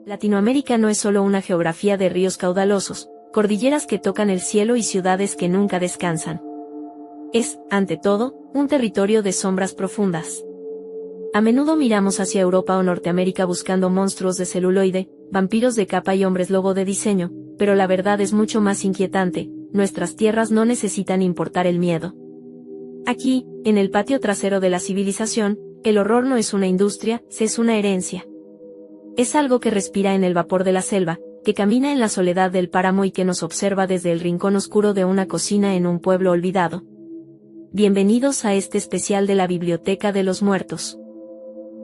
Latinoamérica no es solo una geografía de ríos caudalosos, cordilleras que tocan el cielo y ciudades que nunca descansan. Es, ante todo, un territorio de sombras profundas. A menudo miramos hacia Europa o Norteamérica buscando monstruos de celuloide, vampiros de capa y hombres lobo de diseño, pero la verdad es mucho más inquietante: nuestras tierras no necesitan importar el miedo. Aquí, en el patio trasero de la civilización, el horror no es una industria, es una herencia. Es algo que respira en el vapor de la selva, que camina en la soledad del páramo y que nos observa desde el rincón oscuro de una cocina en un pueblo olvidado. Bienvenidos a este especial de la Biblioteca de los Muertos.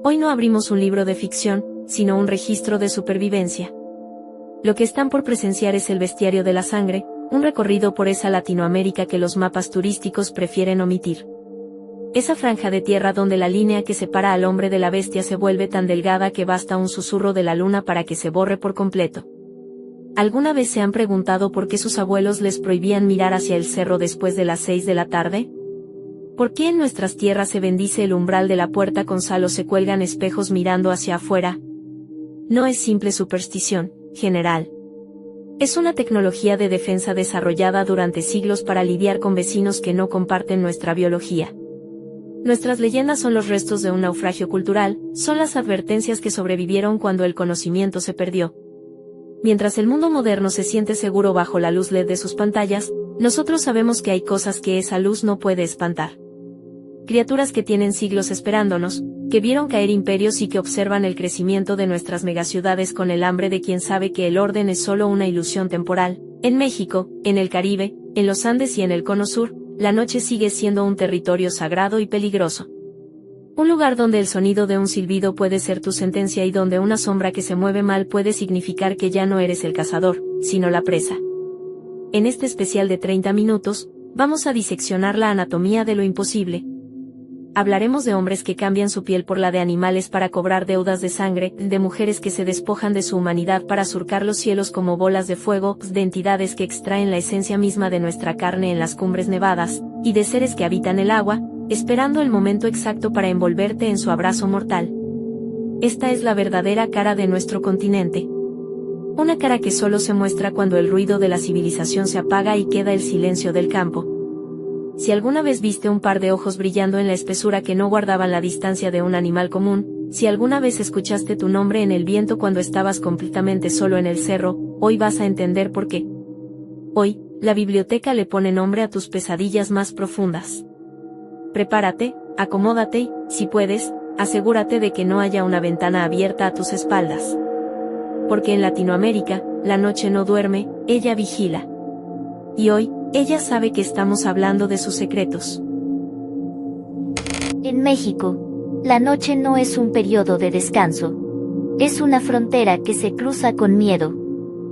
Hoy no abrimos un libro de ficción, sino un registro de supervivencia. Lo que están por presenciar es el bestiario de la sangre, un recorrido por esa Latinoamérica que los mapas turísticos prefieren omitir. Esa franja de tierra donde la línea que separa al hombre de la bestia se vuelve tan delgada que basta un susurro de la luna para que se borre por completo. ¿Alguna vez se han preguntado por qué sus abuelos les prohibían mirar hacia el cerro después de las 6 de la tarde? ¿Por qué en nuestras tierras se bendice el umbral de la puerta con sal o se cuelgan espejos mirando hacia afuera? No es simple superstición, general. Es una tecnología de defensa desarrollada durante siglos para lidiar con vecinos que no comparten nuestra biología. Nuestras leyendas son los restos de un naufragio cultural, son las advertencias que sobrevivieron cuando el conocimiento se perdió. Mientras el mundo moderno se siente seguro bajo la luz LED de sus pantallas, nosotros sabemos que hay cosas que esa luz no puede espantar. Criaturas que tienen siglos esperándonos, que vieron caer imperios y que observan el crecimiento de nuestras megaciudades con el hambre de quien sabe que el orden es solo una ilusión temporal. En México, en el Caribe, en los Andes y en el Cono Sur, la noche sigue siendo un territorio sagrado y peligroso. Un lugar donde el sonido de un silbido puede ser tu sentencia y donde una sombra que se mueve mal puede significar que ya no eres el cazador, sino la presa. En este especial de 30 minutos, vamos a diseccionar la anatomía de lo imposible. Hablaremos de hombres que cambian su piel por la de animales para cobrar deudas de sangre, de mujeres que se despojan de su humanidad para surcar los cielos como bolas de fuego, de entidades que extraen la esencia misma de nuestra carne en las cumbres nevadas, y de seres que habitan el agua, esperando el momento exacto para envolverte en su abrazo mortal. Esta es la verdadera cara de nuestro continente. Una cara que solo se muestra cuando el ruido de la civilización se apaga y queda el silencio del campo. Si alguna vez viste un par de ojos brillando en la espesura que no guardaban la distancia de un animal común, si alguna vez escuchaste tu nombre en el viento cuando estabas completamente solo en el cerro, hoy vas a entender por qué. Hoy, la biblioteca le pone nombre a tus pesadillas más profundas. Prepárate, acomódate y, si puedes, asegúrate de que no haya una ventana abierta a tus espaldas. Porque en Latinoamérica, la noche no duerme, ella vigila. Y hoy, ella sabe que estamos hablando de sus secretos. En México, la noche no es un periodo de descanso. Es una frontera que se cruza con miedo.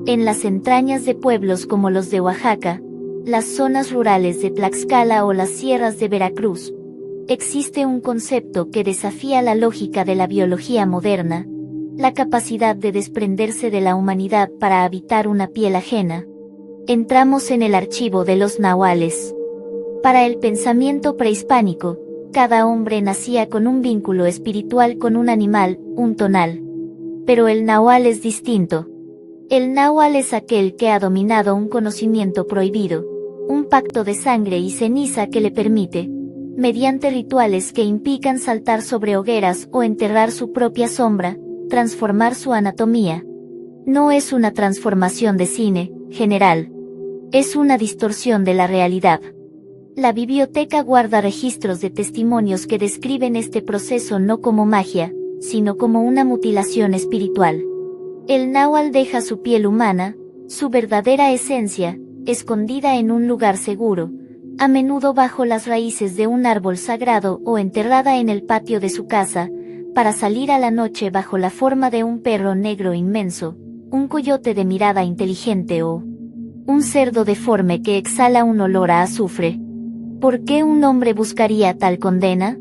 En las entrañas de pueblos como los de Oaxaca, las zonas rurales de Tlaxcala o las sierras de Veracruz, existe un concepto que desafía la lógica de la biología moderna: la capacidad de desprenderse de la humanidad para habitar una piel ajena. Entramos en el archivo de los nahuales. Para el pensamiento prehispánico, cada hombre nacía con un vínculo espiritual con un animal, un tonal. Pero el nahual es distinto. El náhuatl es aquel que ha dominado un conocimiento prohibido, un pacto de sangre y ceniza que le permite, mediante rituales que implican saltar sobre hogueras o enterrar su propia sombra, transformar su anatomía. No es una transformación de cine, general. Es una distorsión de la realidad. La biblioteca guarda registros de testimonios que describen este proceso no como magia, sino como una mutilación espiritual. El náhuatl deja su piel humana, su verdadera esencia, escondida en un lugar seguro, a menudo bajo las raíces de un árbol sagrado o enterrada en el patio de su casa, para salir a la noche bajo la forma de un perro negro inmenso, un coyote de mirada inteligente o un cerdo deforme que exhala un olor a azufre. ¿Por qué un hombre buscaría tal condena?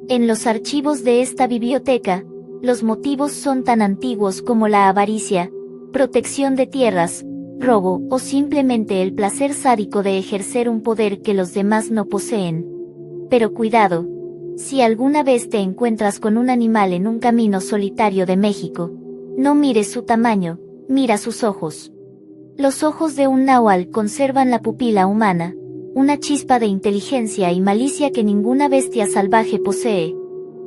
En los archivos de esta biblioteca, los motivos son tan antiguos como la avaricia, protección de tierras, robo o simplemente el placer sádico de ejercer un poder que los demás no poseen. Pero cuidado, si alguna vez te encuentras con un animal en un camino solitario de México, No mires su tamaño, mira sus ojos. Los ojos de un náhuatl conservan la pupila humana, una chispa de inteligencia y malicia que ninguna bestia salvaje posee.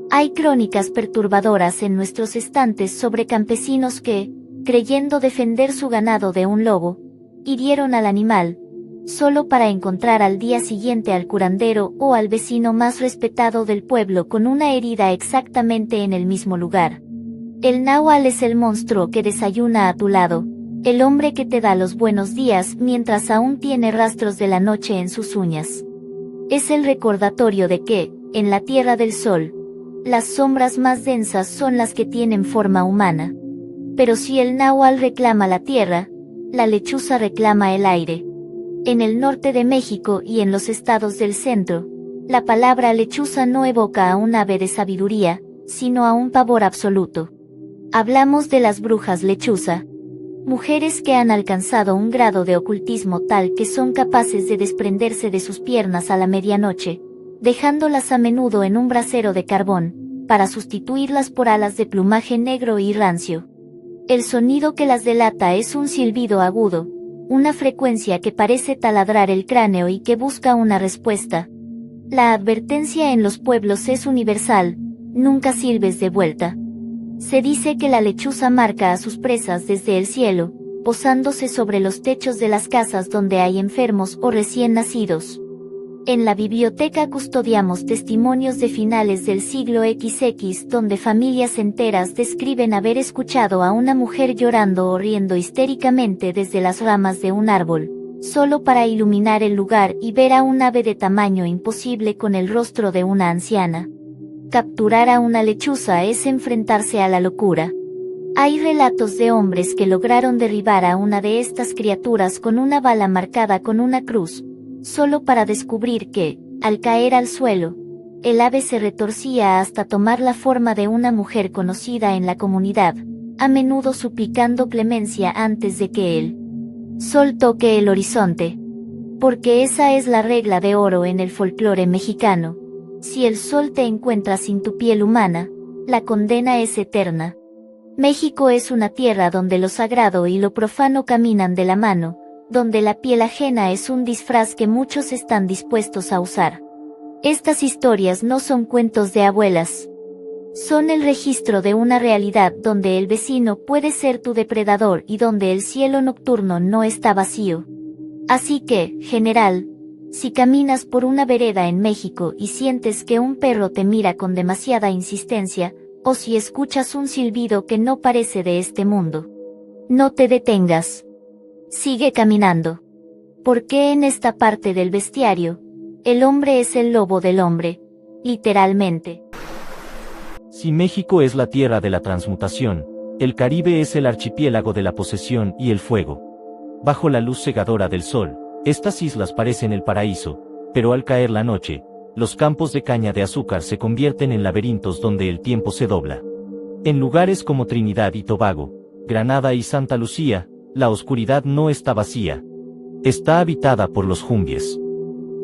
Hay crónicas perturbadoras en nuestros estantes sobre campesinos que, creyendo defender su ganado de un lobo, hirieron al animal, solo para encontrar al día siguiente al curandero o al vecino más respetado del pueblo con una herida exactamente en el mismo lugar. El náhuatl es el monstruo que desayuna a tu lado, el hombre que te da los buenos días mientras aún tiene rastros de la noche en sus uñas. Es el recordatorio de que, en la Tierra del Sol, las sombras más densas son las que tienen forma humana. Pero si el náhuatl reclama la tierra, la lechuza reclama el aire. En el norte de México y en los estados del centro, la palabra lechuza no evoca a un ave de sabiduría, sino a un pavor absoluto. Hablamos de las brujas lechuza, mujeres que han alcanzado un grado de ocultismo tal que son capaces de desprenderse de sus piernas a la medianoche, dejándolas a menudo en un brasero de carbón, para sustituirlas por alas de plumaje negro y rancio. El sonido que las delata es un silbido agudo, una frecuencia que parece taladrar el cráneo y que busca una respuesta. La advertencia en los pueblos es universal, nunca silbes de vuelta. Se dice que la lechuza marca a sus presas desde el cielo, posándose sobre los techos de las casas donde hay enfermos o recién nacidos. En la biblioteca custodiamos testimonios de finales del siglo XX donde familias enteras describen haber escuchado a una mujer llorando o riendo histéricamente desde las ramas de un árbol, solo para iluminar el lugar y ver a un ave de tamaño imposible con el rostro de una anciana. Capturar a una lechuza es enfrentarse a la locura. Hay relatos de hombres que lograron derribar a una de estas criaturas con una bala marcada con una cruz, solo para descubrir que, al caer al suelo, el ave se retorcía hasta tomar la forma de una mujer conocida en la comunidad, a menudo suplicando clemencia antes de que el sol toque el horizonte. Porque esa es la regla de oro en el folclore mexicano: si el sol te encuentra sin tu piel humana, la condena es eterna. México es una tierra donde lo sagrado y lo profano caminan de la mano, donde la piel ajena es un disfraz que muchos están dispuestos a usar. Estas historias no son cuentos de abuelas. Son el registro de una realidad donde el vecino puede ser tu depredador y donde el cielo nocturno no está vacío. Así que, general, si caminas por una vereda en México y sientes que un perro te mira con demasiada insistencia, o si escuchas un silbido que no parece de este mundo, no te detengas. Sigue caminando. Porque en esta parte del bestiario, el hombre es el lobo del hombre, literalmente. Si México es la tierra de la transmutación, el Caribe es el archipiélago de la posesión y el fuego. Bajo la luz cegadora del sol, estas islas parecen el paraíso, pero al caer la noche, los campos de caña de azúcar se convierten en laberintos donde el tiempo se dobla. En lugares como Trinidad y Tobago, Granada y Santa Lucía, la oscuridad no está vacía. Está habitada por los jumbies.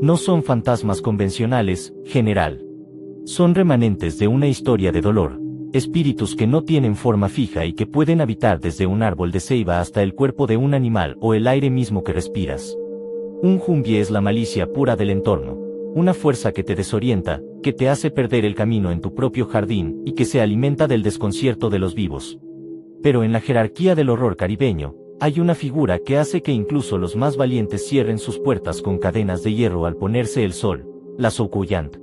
No son fantasmas convencionales, general. Son remanentes de una historia de dolor, espíritus que no tienen forma fija y que pueden habitar desde un árbol de ceiba hasta el cuerpo de un animal o el aire mismo que respiras. Un jumbie es la malicia pura del entorno, una fuerza que te desorienta, que te hace perder el camino en tu propio jardín y que se alimenta del desconcierto de los vivos. Pero en la jerarquía del horror caribeño, hay una figura que hace que incluso los más valientes cierren sus puertas con cadenas de hierro al ponerse el sol, la Soukuyant.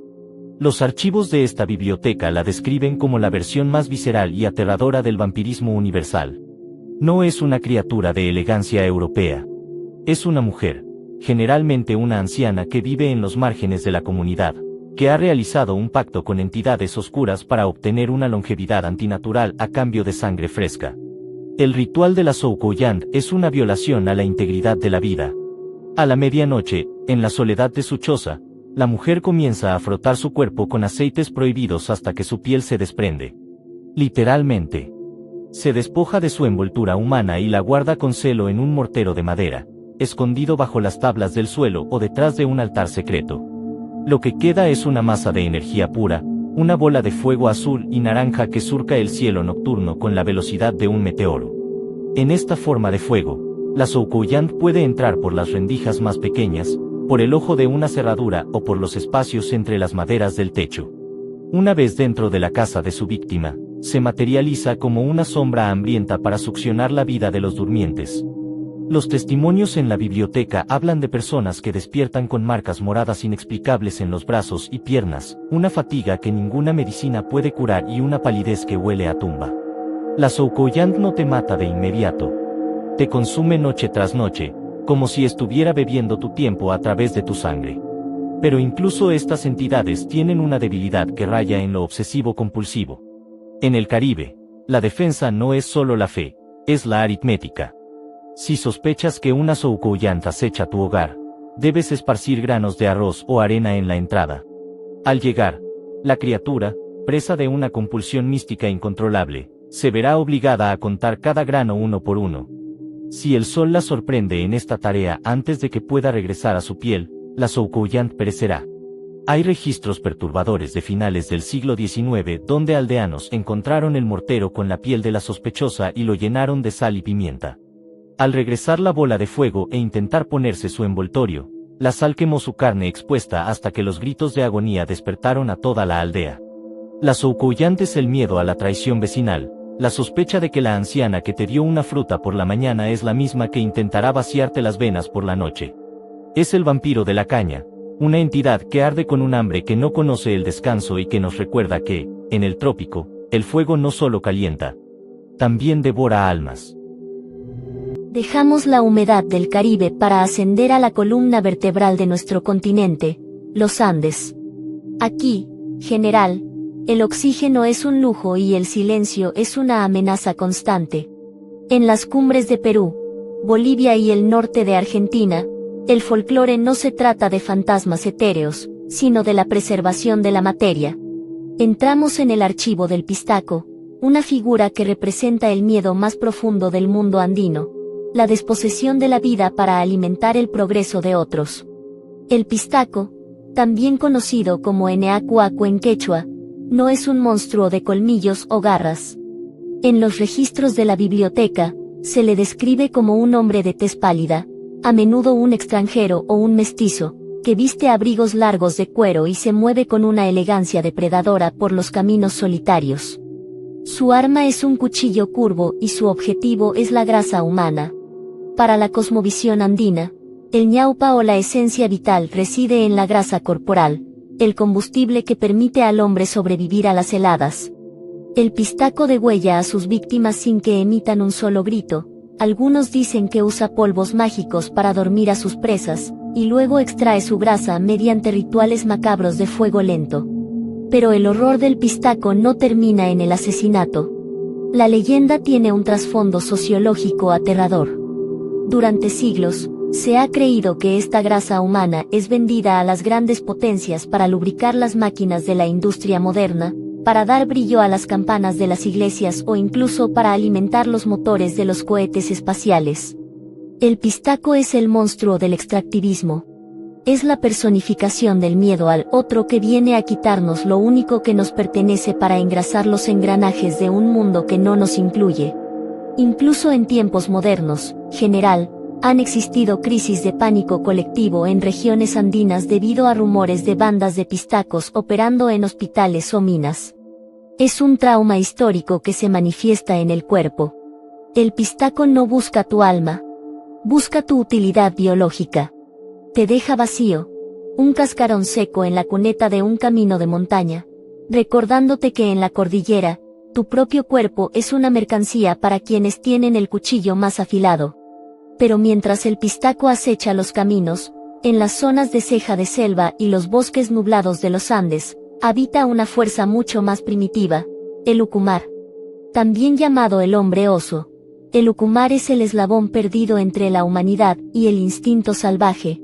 Los archivos de esta biblioteca la describen como la versión más visceral y aterradora del vampirismo universal. No es una criatura de elegancia europea. Es una mujer, generalmente una anciana que vive en los márgenes de la comunidad, que ha realizado un pacto con entidades oscuras para obtener una longevidad antinatural a cambio de sangre fresca. El ritual de la Soukuyant es una violación a la integridad de la vida. A la medianoche, en la soledad de su choza, la mujer comienza a frotar su cuerpo con aceites prohibidos hasta que su piel se desprende. Literalmente. Se despoja de su envoltura humana y la guarda con celo en un mortero de madera, escondido bajo las tablas del suelo o detrás de un altar secreto. Lo que queda es una masa de energía pura, una bola de fuego azul y naranja que surca el cielo nocturno con la velocidad de un meteoro. En esta forma de fuego, la Soucouyant puede entrar por las rendijas más pequeñas, por el ojo de una cerradura o por los espacios entre las maderas del techo. Una vez dentro de la casa de su víctima, se materializa como una sombra hambrienta para succionar la vida de los durmientes. Los testimonios en la biblioteca hablan de personas que despiertan con marcas moradas inexplicables en los brazos y piernas, una fatiga que ninguna medicina puede curar y una palidez que huele a tumba. La Soucouyant no te mata de inmediato. Te consume noche tras noche, como si estuviera bebiendo tu tiempo a través de tu sangre. Pero incluso estas entidades tienen una debilidad que raya en lo obsesivo-compulsivo. En el Caribe, la defensa no es solo la fe, es la aritmética. Si sospechas que una Soucouyant acecha tu hogar, debes esparcir granos de arroz o arena en la entrada. Al llegar, la criatura, presa de una compulsión mística incontrolable, se verá obligada a contar cada grano uno por uno. Si el sol la sorprende en esta tarea antes de que pueda regresar a su piel, la Soucouyant perecerá. Hay registros perturbadores de finales del siglo XIX donde aldeanos encontraron el mortero con la piel de la sospechosa y lo llenaron de sal y pimienta. Al regresar la bola de fuego e intentar ponerse su envoltorio, la sal quemó su carne expuesta hasta que los gritos de agonía despertaron a toda la aldea. La Soucouyant es el miedo a la traición vecinal, la sospecha de que la anciana que te dio una fruta por la mañana es la misma que intentará vaciarte las venas por la noche. Es el vampiro de la caña, una entidad que arde con un hambre que no conoce el descanso y que nos recuerda que, en el trópico, el fuego no solo calienta, también devora almas. Dejamos la humedad del Caribe para ascender a la columna vertebral de nuestro continente, los Andes. Aquí, general, el oxígeno es un lujo y el silencio es una amenaza constante. En las cumbres de Perú, Bolivia y el norte de Argentina, el folclore no se trata de fantasmas etéreos, sino de la preservación de la materia. Entramos en el archivo del Pistaco, una figura que representa el miedo más profundo del mundo andino, la desposesión de la vida para alimentar el progreso de otros. El Pistaco, también conocido como Eneacuaco en quechua, no es un monstruo de colmillos o garras. En los registros de la biblioteca, se le describe como un hombre de tez pálida, a menudo un extranjero o un mestizo, que viste abrigos largos de cuero y se mueve con una elegancia depredadora por los caminos solitarios. Su arma es un cuchillo curvo y su objetivo es la grasa humana. Para la cosmovisión andina, el ñaupa o la esencia vital reside en la grasa corporal, el combustible que permite al hombre sobrevivir a las heladas. El Pistaco degüella a sus víctimas sin que emitan un solo grito. Algunos dicen que usa polvos mágicos para dormir a sus presas, y luego extrae su grasa mediante rituales macabros de fuego lento. Pero el horror del Pistaco no termina en el asesinato. La leyenda tiene un trasfondo sociológico aterrador. Durante siglos, se ha creído que esta grasa humana es vendida a las grandes potencias para lubricar las máquinas de la industria moderna, para dar brillo a las campanas de las iglesias o incluso para alimentar los motores de los cohetes espaciales. El Pistaco es el monstruo del extractivismo. Es la personificación del miedo al otro que viene a quitarnos lo único que nos pertenece para engrasar los engranajes de un mundo que no nos incluye. Incluso en tiempos modernos, general, han existido crisis de pánico colectivo en regiones andinas debido a rumores de bandas de pistacos operando en hospitales o minas. Es un trauma histórico que se manifiesta en el cuerpo. El Pistaco no busca tu alma. Busca tu utilidad biológica. Te deja vacío, un cascarón seco en la cuneta de un camino de montaña, recordándote que en la cordillera, tu propio cuerpo es una mercancía para quienes tienen el cuchillo más afilado. Pero mientras el Pistaco acecha los caminos, en las zonas de ceja de selva y los bosques nublados de los Andes, habita una fuerza mucho más primitiva, el Ucumar. También llamado el hombre oso, el Ucumar es el eslabón perdido entre la humanidad y el instinto salvaje.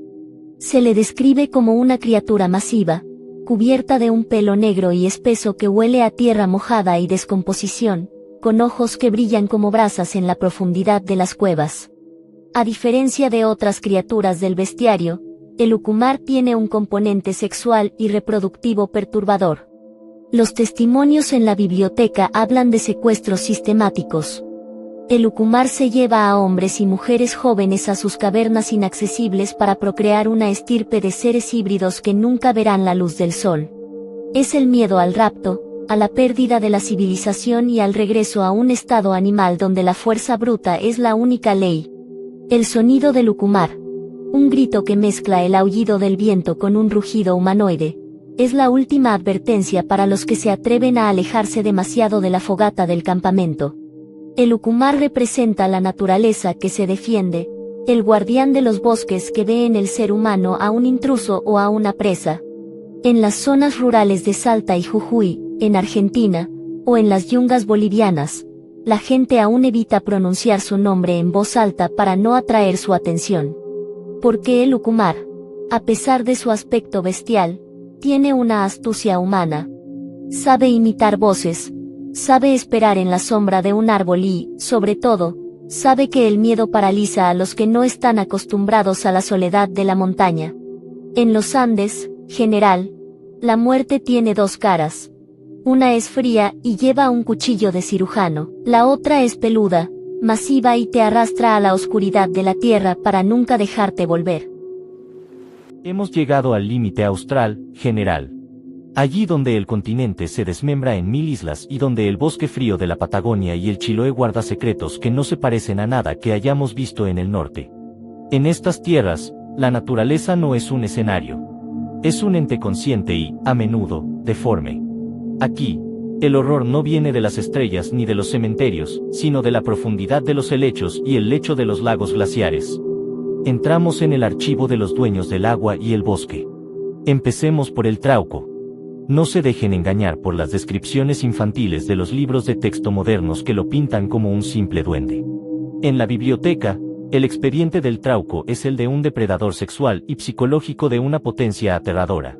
Se le describe como una criatura masiva, cubierta de un pelo negro y espeso que huele a tierra mojada y descomposición, con ojos que brillan como brasas en la profundidad de las cuevas. A diferencia de otras criaturas del bestiario, el Ucumar tiene un componente sexual y reproductivo perturbador. Los testimonios en la biblioteca hablan de secuestros sistemáticos. El Ucumar se lleva a hombres y mujeres jóvenes a sus cavernas inaccesibles para procrear una estirpe de seres híbridos que nunca verán la luz del sol. Es el miedo al rapto, a la pérdida de la civilización y al regreso a un estado animal donde la fuerza bruta es la única ley. El sonido del Ucumar, un grito que mezcla el aullido del viento con un rugido humanoide, es la última advertencia para los que se atreven a alejarse demasiado de la fogata del campamento. El Ucumar representa la naturaleza que se defiende, el guardián de los bosques que ve en el ser humano a un intruso o a una presa. En las zonas rurales de Salta y Jujuy, en Argentina, o en las yungas bolivianas, la gente aún evita pronunciar su nombre en voz alta para no atraer su atención. Porque el Ucumar, a pesar de su aspecto bestial, tiene una astucia humana. Sabe imitar voces, sabe esperar en la sombra de un árbol y, sobre todo, sabe que el miedo paraliza a los que no están acostumbrados a la soledad de la montaña. En los Andes, general, la muerte tiene dos caras. Una es fría y lleva un cuchillo de cirujano, la otra es peluda, masiva y te arrastra a la oscuridad de la tierra para nunca dejarte volver. Hemos llegado al límite austral, general. Allí donde el continente se desmembra en 1000 islas y donde el bosque frío de la Patagonia y el Chiloé guarda secretos que no se parecen a nada que hayamos visto en el norte. En estas tierras, la naturaleza no es un escenario. Es un ente consciente y, a menudo, deforme. Aquí, el horror no viene de las estrellas ni de los cementerios, sino de la profundidad de los helechos y el lecho de los lagos glaciares. Entramos en el archivo de los dueños del agua y el bosque. Empecemos por el Trauco. No se dejen engañar por las descripciones infantiles de los libros de texto modernos que lo pintan como un simple duende. En la biblioteca, el expediente del Trauco es el de un depredador sexual y psicológico de una potencia aterradora.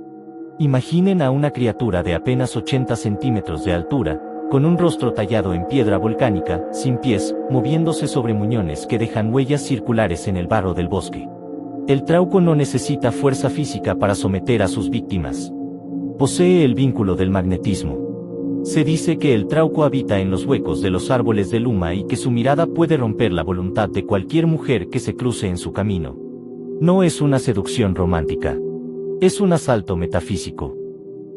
Imaginen a una criatura de apenas 80 centímetros de altura, con un rostro tallado en piedra volcánica, sin pies, moviéndose sobre muñones que dejan huellas circulares en el barro del bosque. El Trauco no necesita fuerza física para someter a sus víctimas. Posee el vínculo del magnetismo. Se dice que el Trauco habita en los huecos de los árboles de luma y que su mirada puede romper la voluntad de cualquier mujer que se cruce en su camino. No es una seducción romántica. Es un asalto metafísico.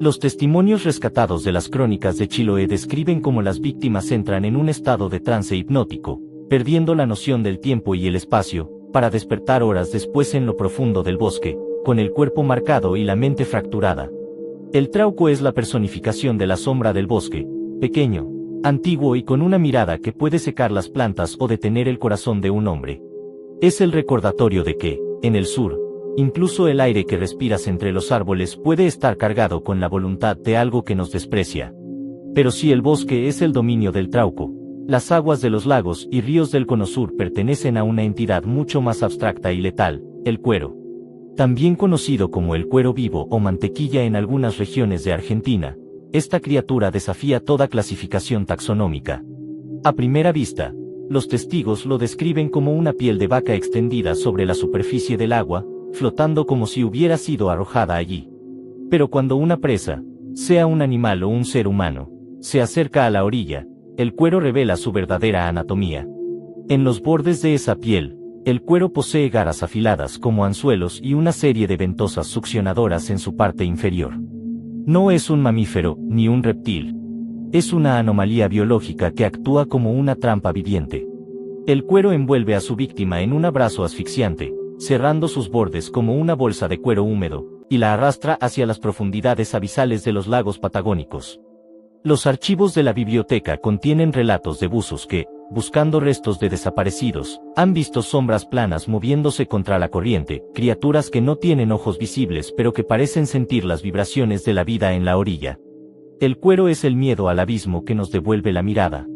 Los testimonios rescatados de las crónicas de Chiloé describen cómo las víctimas entran en un estado de trance hipnótico, perdiendo la noción del tiempo y el espacio, para despertar horas después en lo profundo del bosque, con el cuerpo marcado y la mente fracturada. El Trauco es la personificación de la sombra del bosque, pequeño, antiguo y con una mirada que puede secar las plantas o detener el corazón de un hombre. Es el recordatorio de que, en el sur, incluso el aire que respiras entre los árboles puede estar cargado con la voluntad de algo que nos desprecia. Pero si el bosque es el dominio del Trauco, las aguas de los lagos y ríos del Cono Sur pertenecen a una entidad mucho más abstracta y letal, el cuero. También conocido como el cuero vivo o mantequilla en algunas regiones de Argentina, esta criatura desafía toda clasificación taxonómica. A primera vista, los testigos lo describen como una piel de vaca extendida sobre la superficie del agua, flotando como si hubiera sido arrojada allí. Pero cuando una presa, sea un animal o un ser humano, se acerca a la orilla, el cuero revela su verdadera anatomía. En los bordes de esa piel, el cuero posee garras afiladas como anzuelos y una serie de ventosas succionadoras en su parte inferior. No es un mamífero, ni un reptil. Es una anomalía biológica que actúa como una trampa viviente. El cuero envuelve a su víctima en un abrazo asfixiante, cerrando sus bordes como una bolsa de cuero húmedo, y la arrastra hacia las profundidades abisales de los lagos patagónicos. Los archivos de la biblioteca contienen relatos de buzos que, buscando restos de desaparecidos, han visto sombras planas moviéndose contra la corriente, criaturas que no tienen ojos visibles pero que parecen sentir las vibraciones de la vida en la orilla. El cuero es el miedo al abismo que nos devuelve la mirada.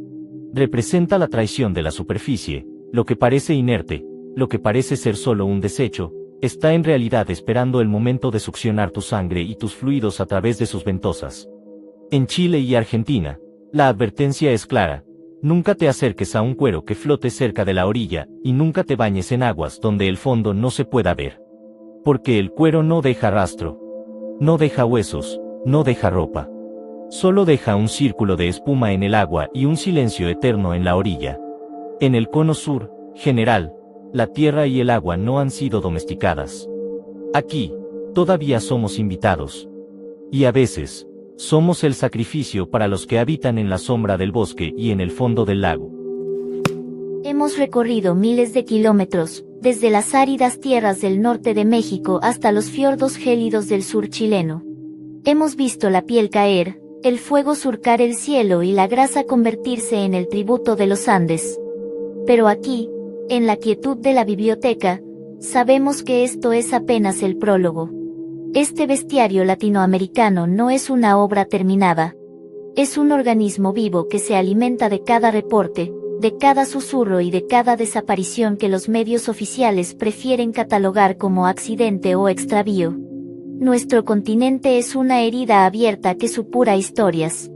Representa la traición de la superficie, lo que parece inerte, lo que parece ser solo un desecho, está en realidad esperando el momento de succionar tu sangre y tus fluidos a través de sus ventosas. En Chile y Argentina, la advertencia es clara: nunca te acerques a un cuero que flote cerca de la orilla, y nunca te bañes en aguas donde el fondo no se pueda ver. Porque el cuero no deja rastro, no deja huesos, no deja ropa. Solo deja un círculo de espuma en el agua y un silencio eterno en la orilla. En el cono sur, general, la tierra y el agua no han sido domesticadas. Aquí, todavía somos invitados. Y a veces, somos el sacrificio para los que habitan en la sombra del bosque y en el fondo del lago. Hemos recorrido miles de kilómetros, desde las áridas tierras del norte de México hasta los fiordos gélidos del sur chileno. Hemos visto la piel caer, el fuego surcar el cielo y la grasa convertirse en el tributo de los Andes. Pero aquí, en la quietud de la biblioteca, sabemos que esto es apenas el prólogo. Este bestiario latinoamericano no es una obra terminada. Es un organismo vivo que se alimenta de cada reporte, de cada susurro y de cada desaparición que los medios oficiales prefieren catalogar como accidente o extravío. Nuestro continente es una herida abierta que supura historias.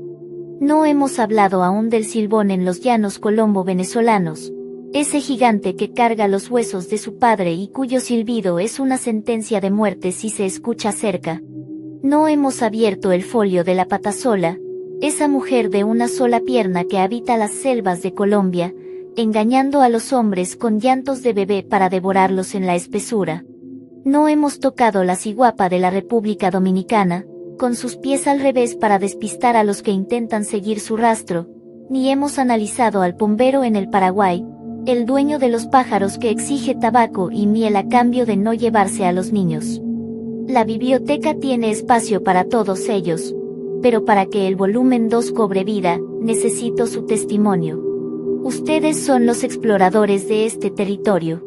No hemos hablado aún del silbón en los llanos colombo-venezolanos, ese gigante que carga los huesos de su padre y cuyo silbido es una sentencia de muerte si se escucha cerca. No hemos abierto el folio de la patasola, esa mujer de una sola pierna que habita las selvas de Colombia, engañando a los hombres con llantos de bebé para devorarlos en la espesura. No hemos tocado la ciguapa de la República Dominicana, con sus pies al revés para despistar a los que intentan seguir su rastro, ni hemos analizado al pombero en el Paraguay, el dueño de los pájaros que exige tabaco y miel a cambio de no llevarse a los niños. La biblioteca tiene espacio para todos ellos, pero para que el volumen 2 cobre vida, necesito su testimonio. Ustedes son los exploradores de este territorio.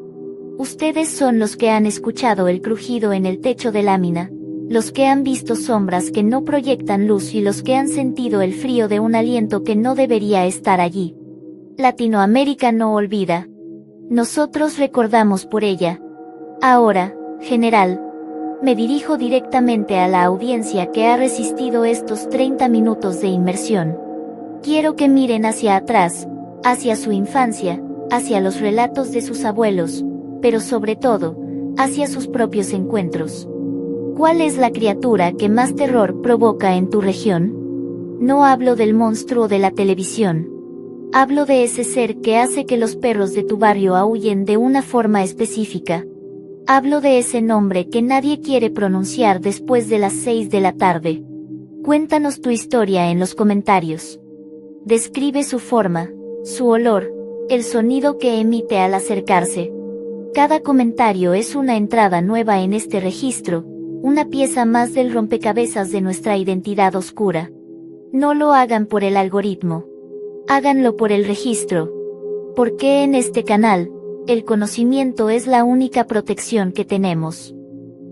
Ustedes son los que han escuchado el crujido en el techo de lámina, los que han visto sombras que no proyectan luz y los que han sentido el frío de un aliento que no debería estar allí. Latinoamérica no olvida. Nosotros recordamos por ella. Ahora, general, me dirijo directamente a la audiencia que ha resistido estos 30 minutos de inmersión. Quiero que miren hacia atrás, hacia su infancia, hacia los relatos de sus abuelos, pero sobre todo, hacia sus propios encuentros. ¿Cuál es la criatura que más terror provoca en tu región? No hablo del monstruo de la televisión. Hablo de ese ser que hace que los perros de tu barrio aúllen de una forma específica. Hablo de ese nombre que nadie quiere pronunciar después de las 6 de la tarde. Cuéntanos tu historia en los comentarios. Describe su forma, su olor, el sonido que emite al acercarse. Cada comentario es una entrada nueva en este registro, una pieza más del rompecabezas de nuestra identidad oscura. No lo hagan por el algoritmo. Háganlo por el registro. Porque en este canal, el conocimiento es la única protección que tenemos.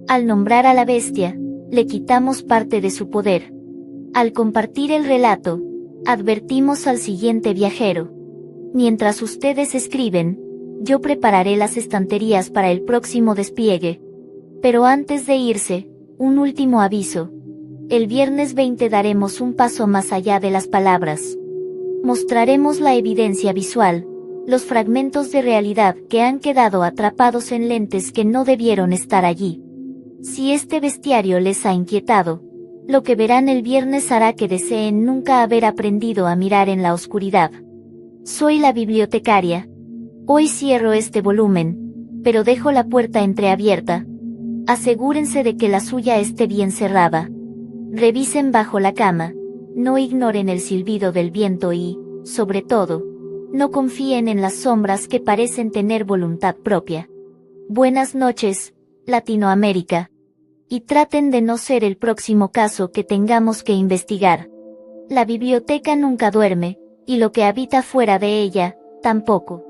Al nombrar a la bestia, le quitamos parte de su poder. Al compartir el relato, advertimos al siguiente viajero. Mientras ustedes escriben, yo prepararé las estanterías para el próximo despliegue. Pero antes de irse, un último aviso. El viernes 20 daremos un paso más allá de las palabras. Mostraremos la evidencia visual, los fragmentos de realidad que han quedado atrapados en lentes que no debieron estar allí. Si este bestiario les ha inquietado, lo que verán el viernes hará que deseen nunca haber aprendido a mirar en la oscuridad. Soy la bibliotecaria. Hoy cierro este volumen, pero dejo la puerta entreabierta. Asegúrense de que la suya esté bien cerrada. Revisen bajo la cama, no ignoren el silbido del viento y, sobre todo, no confíen en las sombras que parecen tener voluntad propia. Buenas noches, Latinoamérica. Y traten de no ser el próximo caso que tengamos que investigar. La biblioteca nunca duerme, y lo que habita fuera de ella, tampoco.